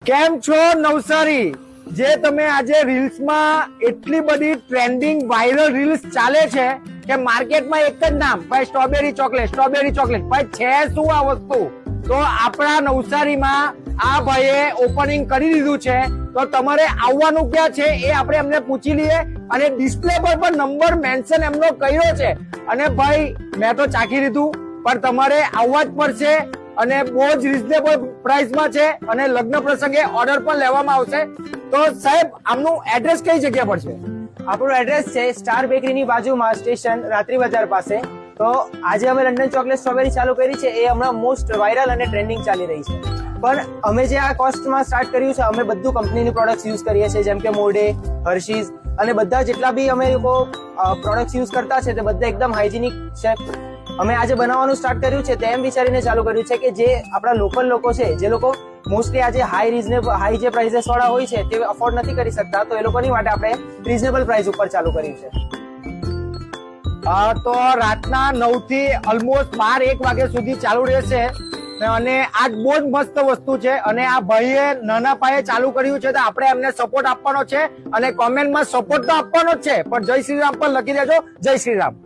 કેમ છો નવસારી? જે તમે આજે રીલ્સમાં એટલી બધી ટ્રેન્ડિંગ વાયરલ રીલ્સ ચાલે છે કે માર્કેટમાં એક જ નામ, ભાઈ સ્ટ્રોબેરી ચોકલેટ, ભાઈ છે શું આ વસ્તુ? તો આપણા નવસારીમાં આ ભાઈએ ઓપનિંગ કરી દીધું છે, તો તમારે આવવાનું ક્યાં છે એ આપણે એમને પૂછી લઈએ. અને ડિસ્પ્લે પર પણ નંબર મેન્શન એમનો કર્યો છે. અને ભાઈ મેં તો ચાખી લીધું, પણ તમારે આવવા જ પડશે. અને બહુ જ રિઝનેબલ પ્રાઇસમાં છે અને લગ્ન પ્રસંગે ઓર્ડર પણ લેવામાં આવશે. તો સાહેબ, આમનું એડ્રેસ કઈ જગ્યા પર છે? આપણું એડ્રેસ છે સ્ટાર બેકરીની બાજુમાં, સ્ટેશન રાત્રી બજાર પાસે. તો આજે અમે લંડન ચોકલેટ સ્ટ્રોબેરી ચાલુ કરી છે, એ હમણાં મોસ્ટ વાયરલ અને ટ્રેન્ડિંગ ચાલી રહી છે. પણ અમે જે આ કોસ્ટમાં સ્ટાર્ટ કર્યું છે, અમે બધું કંપનીની પ્રોડક્ટ્સ યુઝ કરીએ છીએ, જેમ કે મોર્ડે, હર્શીઝ અને બધા જેટલા બી અમે લોકો પ્રોડક્ટ્સ યુઝ કરતા છે તે બધા એકદમ હાઇજીનિક છે. અમે આજે બનાવવાનું સ્ટાર્ટ કર્યું છે તેમ વિચારીને ચાલુ કર્યું છે કે જે આપણા લોકલ લોકો છે, જે લોકો મોસ્ટલી આજે હાઈ જે પ્રાઇઝેસ વાળા હોય છે તે અફોર્ડ નથી કરી શકતા, તો એ લોકોની માટે આપણે રીઝનેબલ પ્રાઇસ ઉપર ચાલુ કર્યું છે. તો રાતના 9 થી ઓલમોસ્ટ 12-1 વાગ્યા સુધી ચાલુ રહેશે. અને આ બહુ જ મસ્ત વસ્તુ છે. અને આ ભાઈએ નાના પાયે ચાલુ કર્યું છે, તો આપણે એમને સપોર્ટ આપવાનો છે. અને કોમેન્ટમાં સપોર્ટ તો આપવાનો જ છે, પણ જય શ્રી રામ પણ લખી દેજો. જય શ્રી રામ.